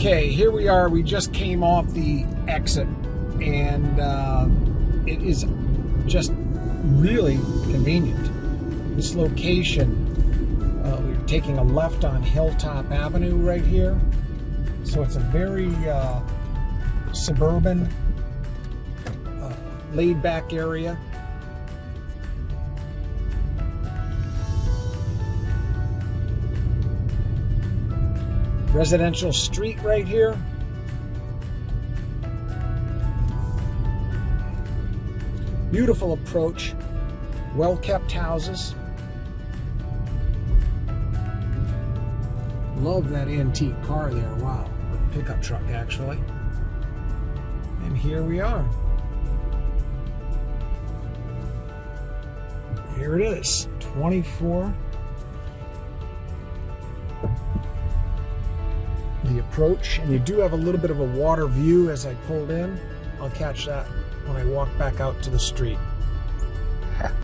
Okay, here we are. We just came off the exit, and it is just really convenient. This location, we're taking a left on Hilltop Avenue right here. So it's a very suburban, laid-back area. Residential street right here. Beautiful approach. Well-kept houses. Love that antique car there. Wow. Pickup truck, actually. And here we are. Here it is. 24. The approach, and you do have a little bit of a water view as I pulled in. I'll catch that when I walk back out to the street.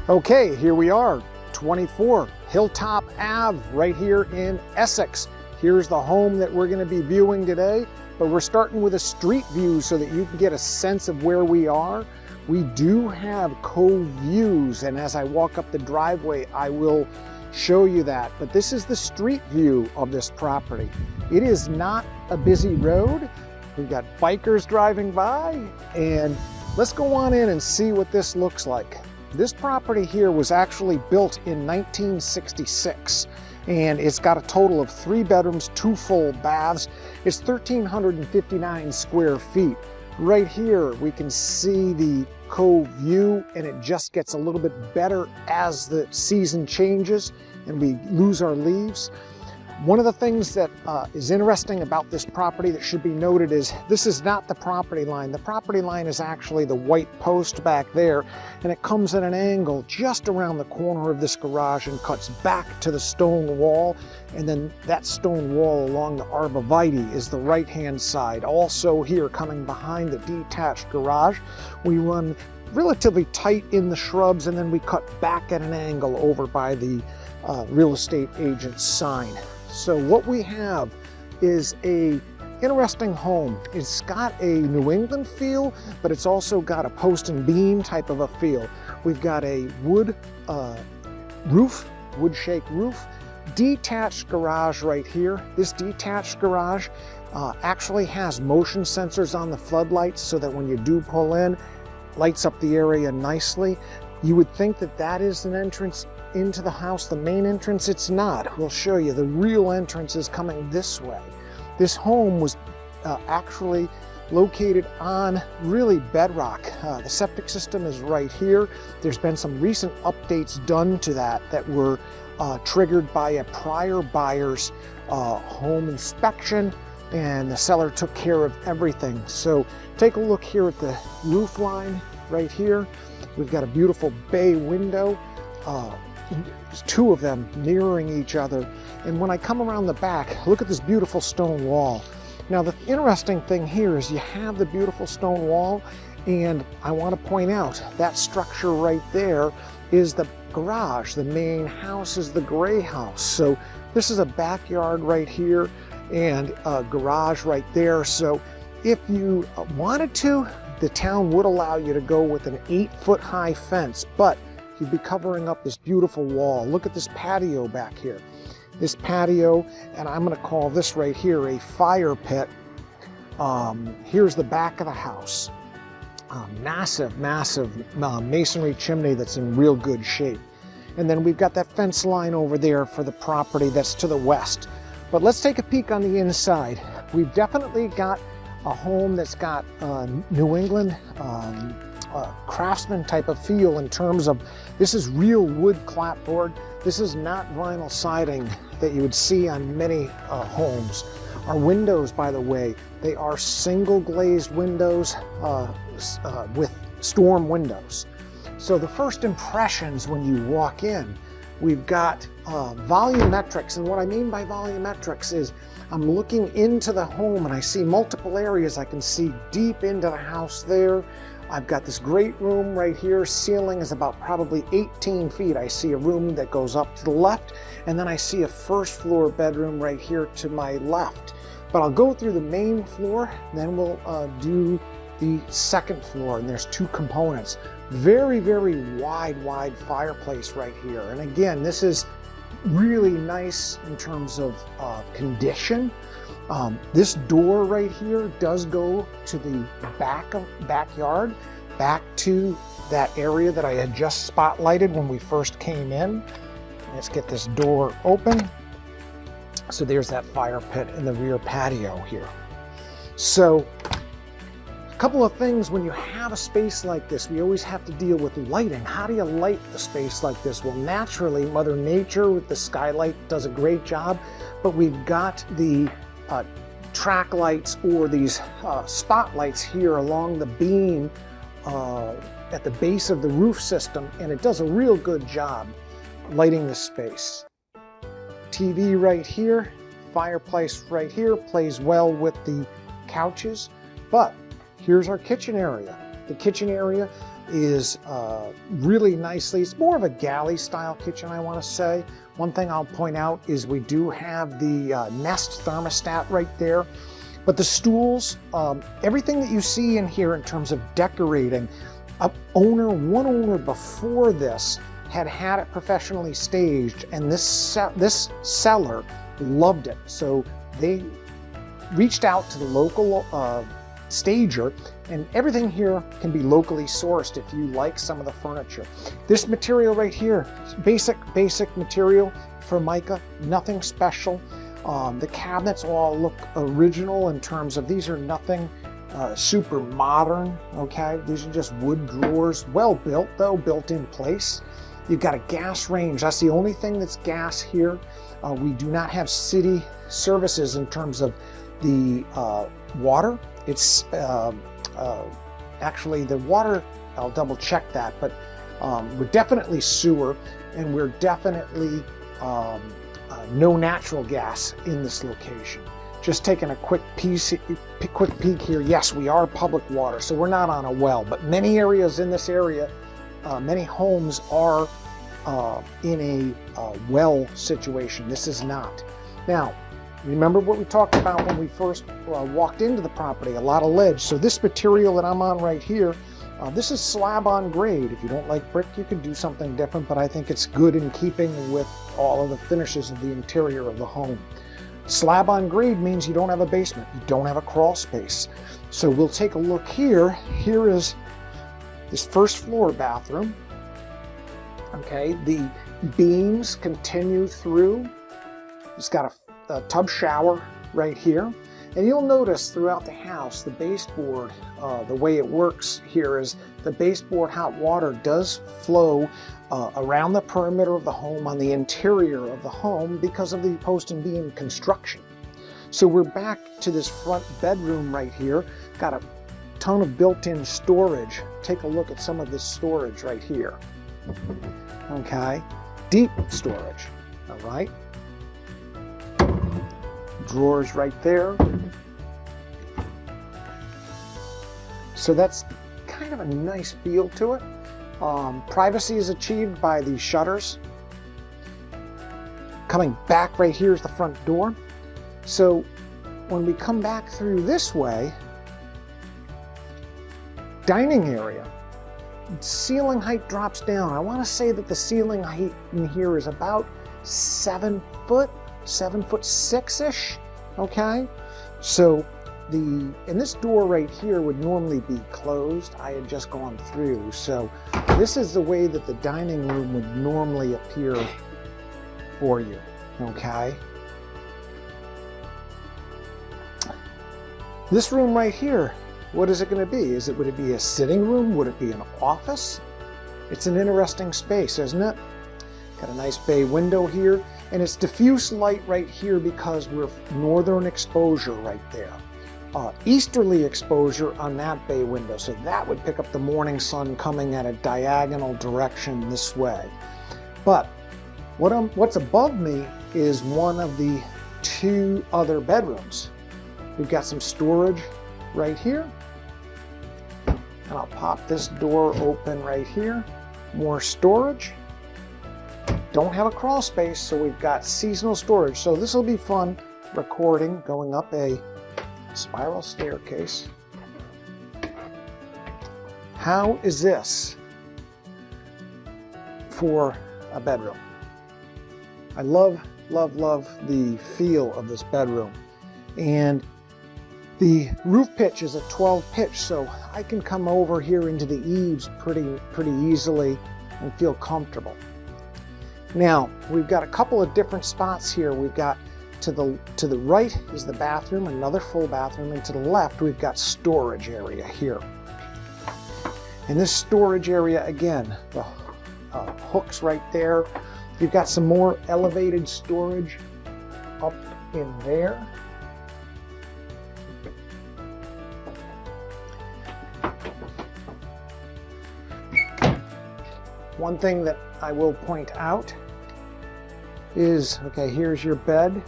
Okay, here we are, 24 Hilltop Ave, right here in Essex. Here's the home that we're going to be viewing today, but we're starting with a street view so that you can get a sense of where we are. We do have cove views, and as I walk up the driveway, I will show you that, but this is the street view of this property. It is not a busy road. We've got bikers driving by, and let's go on in and see what this looks like. This property here was actually built in 1966, and it's got a total of 3 bedrooms, 2 full baths. It's 1,359 square feet. Right here we can see the cove view, and it just gets a little bit better as the season changes and we lose our leaves. One of the things that is interesting about this property that should be noted is this is not the property line. The property line is actually the white post back there, and it comes at an angle just around the corner of this garage and cuts back to the stone wall, and then that stone wall along the arborvitae is the right-hand side. Also here, coming behind the detached garage, we run relatively tight in the shrubs, and then we cut back at an angle over by the real estate agent's sign. So what we have is a interesting home. It's got a New England feel, but it's also got a post and beam type of a feel. We've got a wood roof, wood shake roof, detached garage right here. This detached garage actually has motion sensors on the floodlights so that when you do pull in, lights up the area nicely. You would think that that is an entrance into the house, the main entrance. It's not. We'll show you. The real entrance is coming this way. This home was actually located on really bedrock. The septic system is right here. There's been some recent updates done to that were triggered by a prior buyer's home inspection, and the seller took care of everything. So take a look here at the roof line right here. We've got a beautiful bay window. There's 2 of them mirroring each other. And when I come around the back, look at this beautiful stone wall. Now the interesting thing here is you have the beautiful stone wall, and I want to point out that structure right there is the garage. The main house is the gray house. So this is a backyard right here and a garage right there. So if you wanted to, the town would allow you to go with an 8-foot high fence, but you'd be covering up this beautiful wall. Look at this patio back here. This patio, and I'm going to call this right here a fire pit. Here's the back of the house. Massive masonry chimney that's in real good shape. And then we've got that fence line over there for the property that's to the west. But let's take a peek on the inside. We've definitely got a home that's got New England craftsman type of feel in terms of this is real wood clapboard. This is not vinyl siding that you would see on many homes. Our windows, by the way, they are single glazed windows with storm windows. So the first impressions when you walk in, we've got volumetrics, and what I mean by volumetrics is I'm looking into the home and I see multiple areas. I can see deep into the house there. I've got this great room right here. Ceiling is about probably 18 feet. I see a room that goes up to the left, and then I see a first floor bedroom right here to my left. But I'll go through the main floor, then we'll do the second floor, and there's two components. Very, very wide fireplace right here. And again, this is really nice in terms of condition. This door right here does go to the backyard, back to that area that I had just spotlighted when we first came in. Let's get this door open. So there's that fire pit in the rear patio here. So a couple of things when you have a space like this, we always have to deal with lighting. How do you light the space like this? Well, naturally, Mother Nature with the skylight does a great job, but we've got the track lights or these spotlights here along the beam at the base of the roof system, and it does a real good job lighting the space. TV right here, fireplace right here, plays well with the couches. But here's our kitchen area. The kitchen area is really nicely, it's more of a galley style kitchen, I want to say. One thing I'll point out is we do have the Nest thermostat right there. But the stools, everything that you see in here in terms of decorating, one owner before this had it professionally staged, and this seller loved it. So they reached out to the local stager, and everything here can be locally sourced if you like some of the furniture. This material right here, basic material for mica, nothing special. The cabinets all look original in terms of these are nothing super modern, okay? These are just wood drawers, well built though, built in place. You've got a gas range. That's the only thing that's gas here. We do not have city services in terms of the water. It's actually the water, I'll double check that, but we're definitely sewer, and we're definitely no natural gas in this location. Just taking a quick peek here. Yes, we are public water, so we're not on a well, but many areas in this area, many homes are in a well situation. This is not. Now, remember what we talked about when we first walked into the property, a lot of ledge. So this material that I'm on right here, this is slab on grade. If you don't like brick, you can do something different, but I think it's good in keeping with all of the finishes of the interior of the home. Slab on grade means you don't have a basement, you don't have a crawl space. So we'll take a look here. Here is this first floor bathroom. Okay, the beams continue through. It's got a tub shower right here. And you'll notice throughout the house, the baseboard, the way it works here is the baseboard hot water does flow around the perimeter of the home on the interior of the home because of the post and beam construction. So we're back to this front bedroom right here. Got a ton of built-in storage. Take a look at some of this storage right here. Okay, deep storage, all right? Drawers right there. So that's kind of a nice feel to it. Privacy is achieved by these shutters. Coming back right here is the front door. So when we come back through this way, dining area. Ceiling height drops down. I want to say that the ceiling height in here is about 7 foot, 7'6" okay? So and this door right here would normally be closed. I had just gone through. So this is the way that the dining room would normally appear for you, okay? This room right here, what is it going to be? Would it be a sitting room? Would it be an office? It's an interesting space, isn't it? Got a nice bay window here, and it's diffuse light right here because we're northern exposure right there. Easterly exposure on that bay window, so that would pick up the morning sun coming at a diagonal direction this way. But what's above me is one of the 2 other bedrooms. We've got some storage right here. And I'll pop this door open right here. More storage. Don't have a crawl space, so we've got seasonal storage. So this will be fun recording going up a spiral staircase. How is this for a bedroom? I love the feel of this bedroom. And the roof pitch is a 12 pitch, so I can come over here into the eaves pretty easily and feel comfortable. Now, we've got a couple of different spots here. We've got to the right is the bathroom, another full bathroom, and to the left we've got storage area here. In this storage area, again, the hooks right there. You've got some more elevated storage up in there. One thing that I will point out is, okay, here's your bed,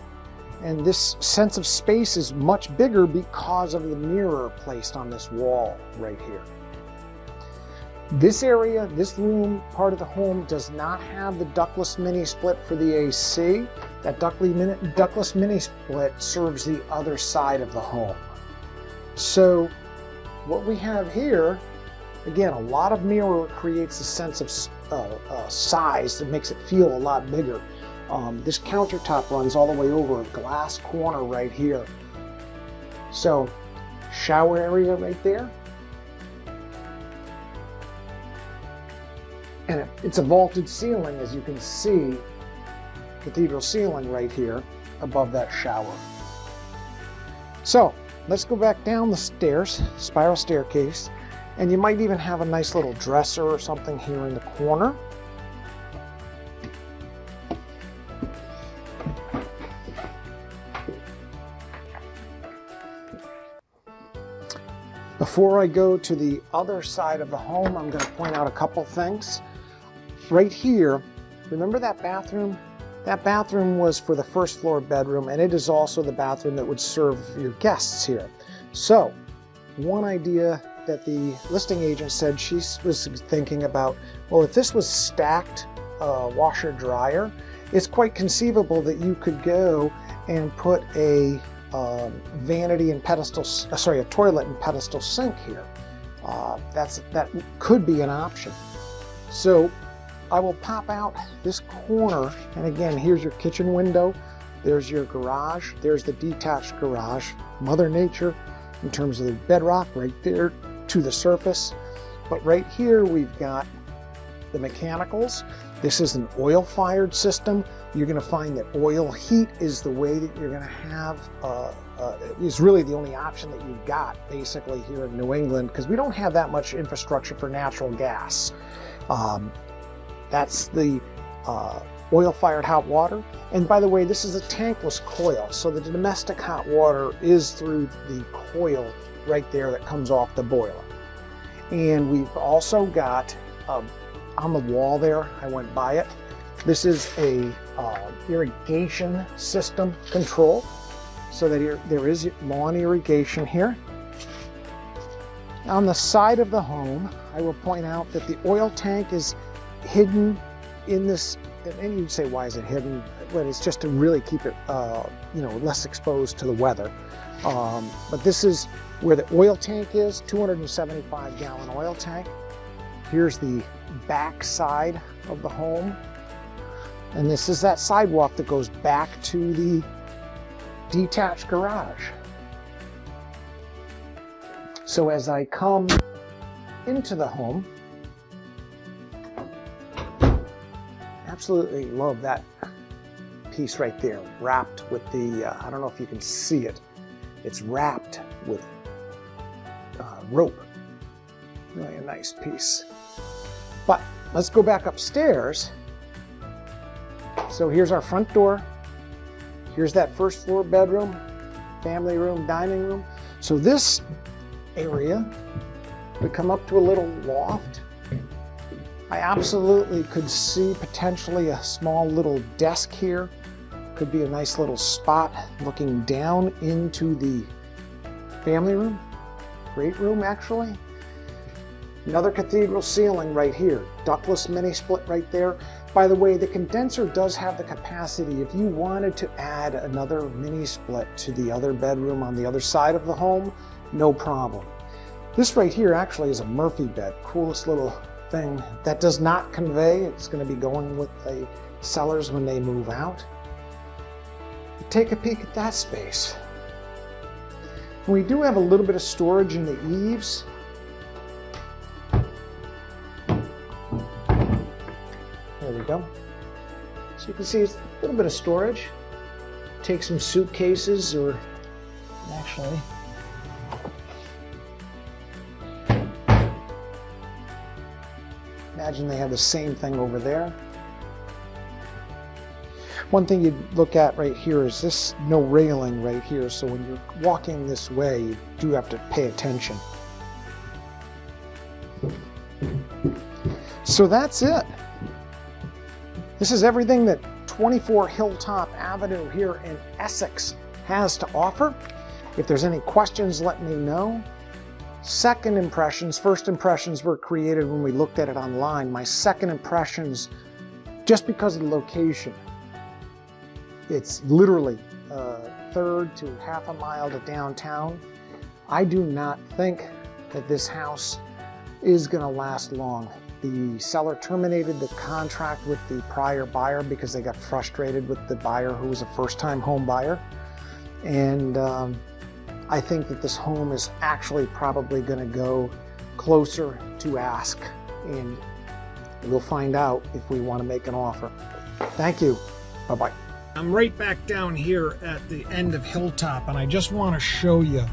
and this sense of space is much bigger because of the mirror placed on this wall right here. This area, this room, part of the home, does not have the ductless mini split for the AC. That ductless mini split serves the other side of the home. So what we have here, again, a lot of mirror creates a sense of size that makes it feel a lot bigger. This countertop runs all the way over a glass corner right here. So shower area right there. And it's a vaulted ceiling, as you can see, cathedral ceiling right here above that shower. So let's go back down the stairs, spiral staircase, and you might even have a nice little dresser or something here in the corner. Before I go to the other side of the home, I'm going to point out a couple things. Right here, remember that bathroom? That bathroom was for the first floor bedroom, and it is also the bathroom that would serve your guests here. So, one idea that the listing agent said she was thinking about, well, if this was stacked washer dryer, it's quite conceivable that you could go and put a vanity and pedestal, a toilet and pedestal sink here. That could be an option. So I will pop out this corner, and again, here's your kitchen window, there's your garage, there's the detached garage, Mother Nature in terms of the bedrock right there to the surface. But right here we've got the mechanicals. This is an oil-fired system. You're going to find that oil heat is the way that you're going to have, is really the only option that you've got basically here in New England, because we don't have that much infrastructure for natural gas. That's the oil-fired hot water. And by the way, this is a tankless coil, so the domestic hot water is through the coil right there that comes off the boiler. And we've also got on the wall there, I went by it, this is a irrigation system control, so that there is lawn irrigation here. On the side of the home, I will point out that the oil tank is hidden in this, and you'd say, why is it hidden? Well, it's just to really keep it less exposed to the weather. But this is where the oil tank is, 275-gallon oil tank. Here's the back side of the home. And this is that sidewalk that goes back to the detached garage. So as I come into the home, absolutely love that piece right there, wrapped with the, I don't know if you can see it, it's wrapped with rope. Really a nice piece. But let's go back upstairs. So here's our front door. Here's that first floor bedroom, family room, dining room. So this area would come up to a little loft. I absolutely could see potentially a small little desk here. Could be a nice little spot looking down into the family room. Great room, actually. Another cathedral ceiling right here. Ductless mini split right there. By the way, the condenser does have the capacity, if you wanted to add another mini split to the other bedroom on the other side of the home, no problem. This right here actually is a Murphy bed. Coolest little thing. That does not convey. It's going to be going with the sellers when they move out. Take a peek at that space. We do have a little bit of storage in the eaves. There we go. So you can see it's a little bit of storage. Take some suitcases, or actually, imagine they have the same thing over there. One thing you look at right here is this no railing right here, so when you're walking this way, you do have to pay attention. So that's it. This is everything that 24 Hilltop Avenue here in Essex has to offer. If there's any questions, let me know. Second impressions, first impressions were created when we looked at it online. My second impressions, just because of the location, it's literally a third to half a mile to downtown. I do not think that this house is going to last long. The seller terminated the contract with the prior buyer because they got frustrated with the buyer who was a first-time home buyer. And I think that this home is actually probably going to go closer to ask. And we'll find out if we want to make an offer. Thank you. Bye-bye. I'm right back down here at the end of Hilltop, and I just want to show you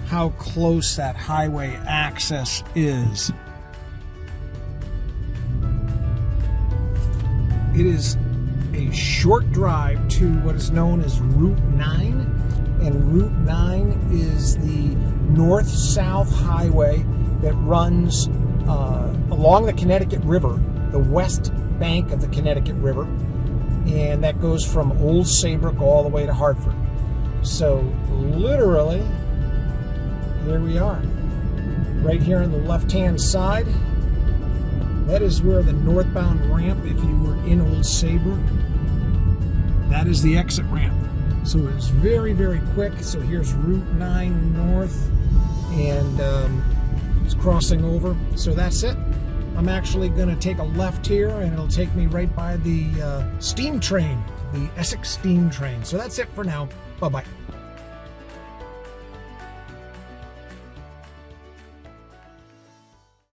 how close that highway access is. It is a short drive to what is known as Route 9, and Route 9 is the north-south highway that runs along the Connecticut River, the west bank of the Connecticut River, and that goes from Old Saybrook all the way to Hartford. So literally, here we are, right here on the left-hand side. That is where the northbound ramp, if you were in Old Saybrook, that is the exit ramp. So it's very, very quick. So here's Route 9 north, and it's crossing over. So that's it. I'm actually going to take a left here, and it'll take me right by the steam train, the Essex steam train. So that's it for now. Bye-bye.